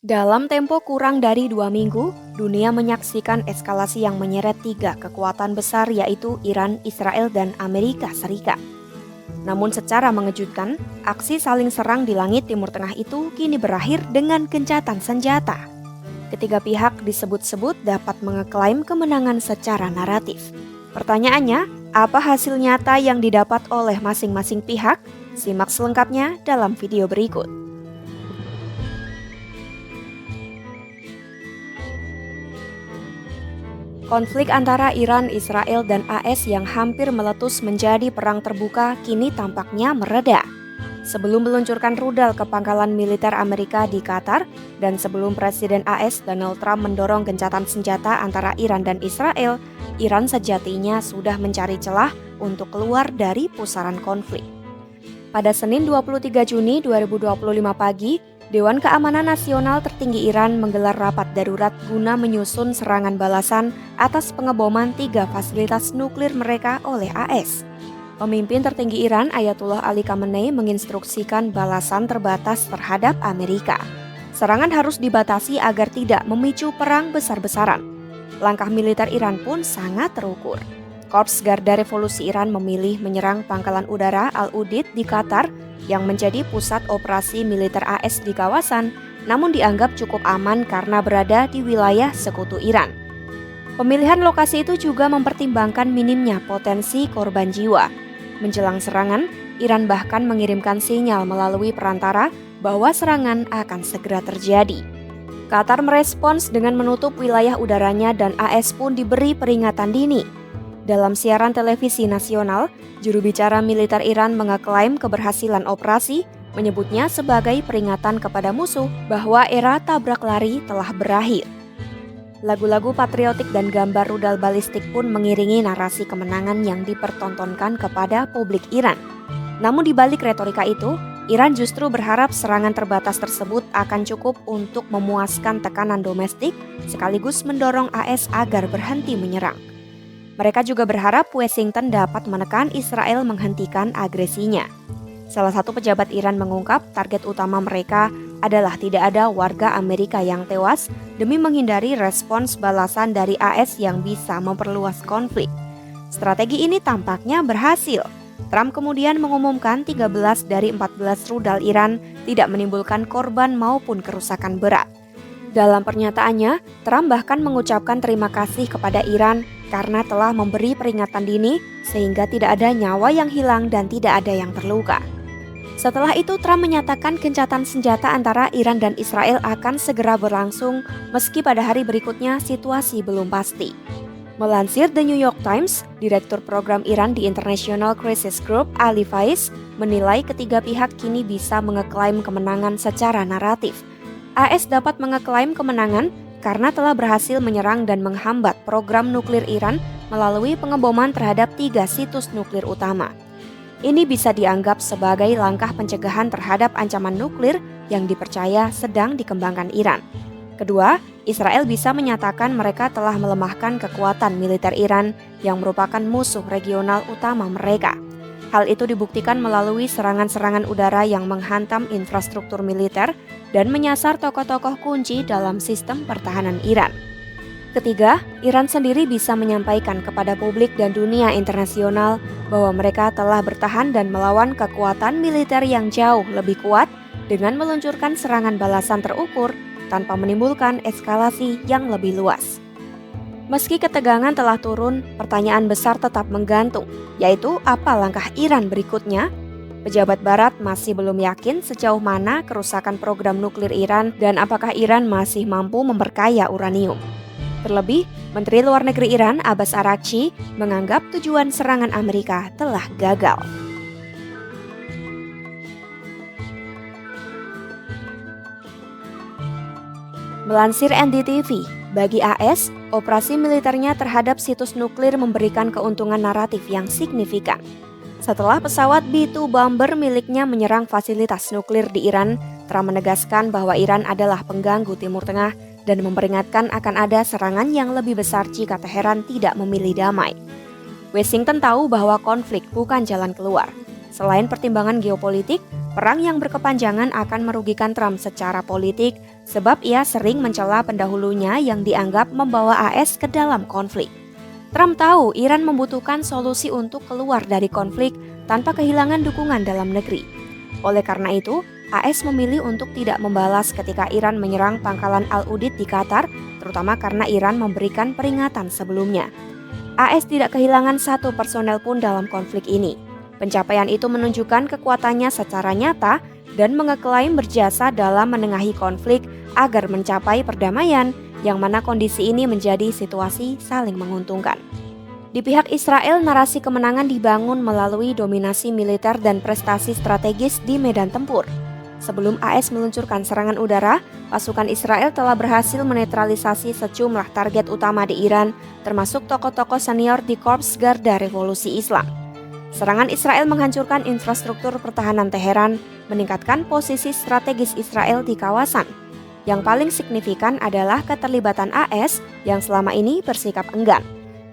Dalam tempo kurang dari 2 minggu, dunia menyaksikan eskalasi yang menyeret 3 kekuatan besar yaitu Iran, Israel, dan Amerika Serikat. Namun secara mengejutkan, aksi saling serang di langit Timur Tengah itu kini berakhir dengan gencatan senjata. Ketiga pihak disebut-sebut dapat mengeklaim kemenangan secara naratif. Pertanyaannya, apa hasil nyata yang didapat oleh masing-masing pihak? Simak selengkapnya dalam video berikut. Konflik antara Iran, Israel, dan AS yang hampir meletus menjadi perang terbuka kini tampaknya mereda. Sebelum meluncurkan rudal ke pangkalan militer Amerika di Qatar, dan sebelum Presiden AS Donald Trump mendorong gencatan senjata antara Iran dan Israel, Iran sejatinya sudah mencari celah untuk keluar dari pusaran konflik. Pada Senin 23 Juni 2025 pagi, Dewan Keamanan Nasional Tertinggi Iran menggelar rapat darurat guna menyusun serangan balasan atas pengeboman 3 fasilitas nuklir mereka oleh AS. Pemimpin tertinggi Iran Ayatullah Ali Khamenei menginstruksikan balasan terbatas terhadap Amerika. Serangan harus dibatasi agar tidak memicu perang besar-besaran. Langkah militer Iran pun sangat terukur. Korps Garda Revolusi Iran memilih menyerang pangkalan udara Al-Udeid di Qatar yang menjadi pusat operasi militer AS di kawasan, namun dianggap cukup aman karena berada di wilayah sekutu Iran. Pemilihan lokasi itu juga mempertimbangkan minimnya potensi korban jiwa. Menjelang serangan, Iran bahkan mengirimkan sinyal melalui perantara bahwa serangan akan segera terjadi. Qatar merespons dengan menutup wilayah udaranya dan AS pun diberi peringatan dini. Dalam siaran televisi nasional, juru bicara militer Iran mengeklaim keberhasilan operasi, menyebutnya sebagai peringatan kepada musuh bahwa era tabrak lari telah berakhir. Lagu-lagu patriotik dan gambar rudal balistik pun mengiringi narasi kemenangan yang dipertontonkan kepada publik Iran. Namun di balik retorika itu, Iran justru berharap serangan terbatas tersebut akan cukup untuk memuaskan tekanan domestik sekaligus mendorong AS agar berhenti menyerang. Mereka juga berharap Washington dapat menekan Israel menghentikan agresinya. Salah satu pejabat Iran mengungkap target utama mereka adalah tidak ada warga Amerika yang tewas demi menghindari respons balasan dari AS yang bisa memperluas konflik. Strategi ini tampaknya berhasil. Trump kemudian mengumumkan 13 dari 14 rudal Iran tidak menimbulkan korban maupun kerusakan berat. Dalam pernyataannya, Trump bahkan mengucapkan terima kasih kepada Iran karena telah memberi peringatan dini sehingga tidak ada nyawa yang hilang dan tidak ada yang terluka. Setelah itu, Trump menyatakan gencatan senjata antara Iran dan Israel akan segera berlangsung meski pada hari berikutnya situasi belum pasti. Melansir The New York Times, Direktur Program Iran di International Crisis Group, Ali Faiz, menilai ketiga pihak kini bisa mengeklaim kemenangan secara naratif. AS dapat mengeklaim kemenangan karena telah berhasil menyerang dan menghambat program nuklir Iran melalui pengeboman terhadap 3 situs nuklir utama. Ini bisa dianggap sebagai langkah pencegahan terhadap ancaman nuklir yang dipercaya sedang dikembangkan Iran. Kedua, Israel bisa menyatakan mereka telah melemahkan kekuatan militer Iran yang merupakan musuh regional utama mereka. Hal itu dibuktikan melalui serangan-serangan udara yang menghantam infrastruktur militer dan menyasar tokoh-tokoh kunci dalam sistem pertahanan Iran. Ketiga, Iran sendiri bisa menyampaikan kepada publik dan dunia internasional bahwa mereka telah bertahan dan melawan kekuatan militer yang jauh lebih kuat dengan meluncurkan serangan balasan terukur tanpa menimbulkan eskalasi yang lebih luas. Meski ketegangan telah turun, pertanyaan besar tetap menggantung, yaitu apa langkah Iran berikutnya? Pejabat Barat masih belum yakin sejauh mana kerusakan program nuklir Iran dan apakah Iran masih mampu memperkaya uranium. Terlebih, Menteri Luar Negeri Iran Abbas Araghchi menganggap tujuan serangan Amerika telah gagal. Melansir NDTV, bagi AS, operasi militernya terhadap situs nuklir memberikan keuntungan naratif yang signifikan. Setelah pesawat B-2 bomber miliknya menyerang fasilitas nuklir di Iran, Trump menegaskan bahwa Iran adalah pengganggu Timur Tengah dan memperingatkan akan ada serangan yang lebih besar jika Teheran tidak memilih damai. Washington tahu bahwa konflik bukan jalan keluar. Selain pertimbangan geopolitik, perang yang berkepanjangan akan merugikan Trump secara politik sebab ia sering mencela pendahulunya yang dianggap membawa AS ke dalam konflik. Trump tahu Iran membutuhkan solusi untuk keluar dari konflik tanpa kehilangan dukungan dalam negeri. Oleh karena itu, AS memilih untuk tidak membalas ketika Iran menyerang pangkalan Al-Udeid di Qatar, terutama karena Iran memberikan peringatan sebelumnya. AS tidak kehilangan satu personel pun dalam konflik ini. Pencapaian itu menunjukkan kekuatannya secara nyata dan mengeklaim berjasa dalam menengahi konflik agar mencapai perdamaian, yang mana kondisi ini menjadi situasi saling menguntungkan. Di pihak Israel, narasi kemenangan dibangun melalui dominasi militer dan prestasi strategis di medan tempur. Sebelum AS meluncurkan serangan udara, pasukan Israel telah berhasil menetralisasi sejumlah target utama di Iran, termasuk tokoh-tokoh senior di Korps Garda Revolusi Islam. Serangan Israel menghancurkan infrastruktur pertahanan Teheran, meningkatkan posisi strategis Israel di kawasan. Yang paling signifikan adalah keterlibatan AS yang selama ini bersikap enggan.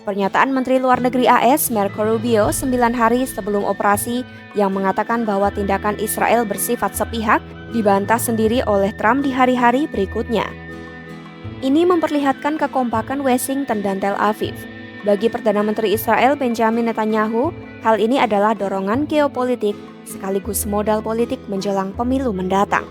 Pernyataan Menteri Luar Negeri AS Marco Rubio 9 hari sebelum operasi yang mengatakan bahwa tindakan Israel bersifat sepihak dibantah sendiri oleh Trump di hari-hari berikutnya. Ini memperlihatkan kekompakan Washington dan Tel Aviv. Bagi Perdana Menteri Israel Benjamin Netanyahu, hal ini adalah dorongan geopolitik sekaligus modal politik menjelang pemilu mendatang.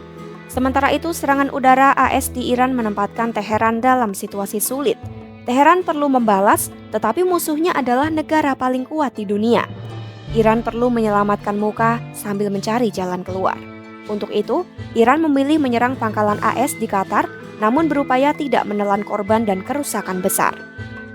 Sementara itu, serangan udara AS di Iran menempatkan Teheran dalam situasi sulit. Teheran perlu membalas, tetapi musuhnya adalah negara paling kuat di dunia. Iran perlu menyelamatkan muka sambil mencari jalan keluar. Untuk itu, Iran memilih menyerang pangkalan AS di Qatar, namun berupaya tidak menelan korban dan kerusakan besar.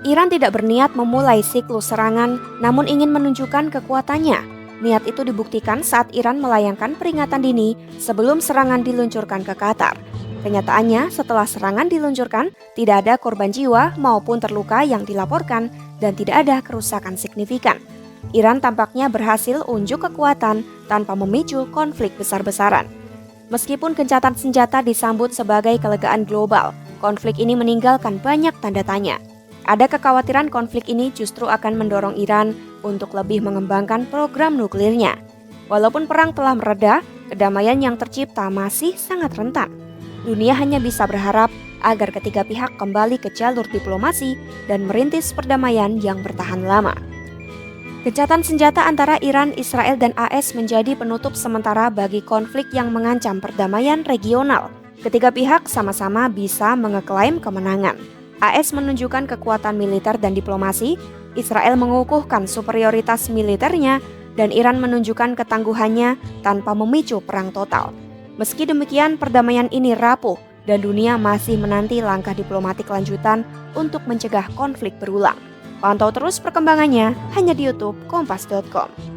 Iran tidak berniat memulai siklus serangan, namun ingin menunjukkan kekuatannya. Niat itu dibuktikan saat Iran melayangkan peringatan dini sebelum serangan diluncurkan ke Qatar. Kenyataannya, setelah serangan diluncurkan, tidak ada korban jiwa maupun terluka yang dilaporkan dan tidak ada kerusakan signifikan. Iran tampaknya berhasil unjuk kekuatan tanpa memicu konflik besar-besaran. Meskipun gencatan senjata disambut sebagai kelegaan global, konflik ini meninggalkan banyak tanda tanya. Ada kekhawatiran konflik ini justru akan mendorong Iran untuk lebih mengembangkan program nuklirnya. Walaupun perang telah mereda, kedamaian yang tercipta masih sangat rentan. Dunia hanya bisa berharap agar ketiga pihak kembali ke jalur diplomasi dan merintis perdamaian yang bertahan lama. Gencatan senjata antara Iran, Israel, dan AS menjadi penutup sementara bagi konflik yang mengancam perdamaian regional. Ketiga pihak sama-sama bisa mengeklaim kemenangan. AS menunjukkan kekuatan militer dan diplomasi, Israel mengukuhkan superioritas militernya, dan Iran menunjukkan ketangguhannya tanpa memicu perang total. Meski demikian, perdamaian ini rapuh dan dunia masih menanti langkah diplomatik lanjutan untuk mencegah konflik berulang. Pantau terus perkembangannya hanya di YouTube Kompas.com.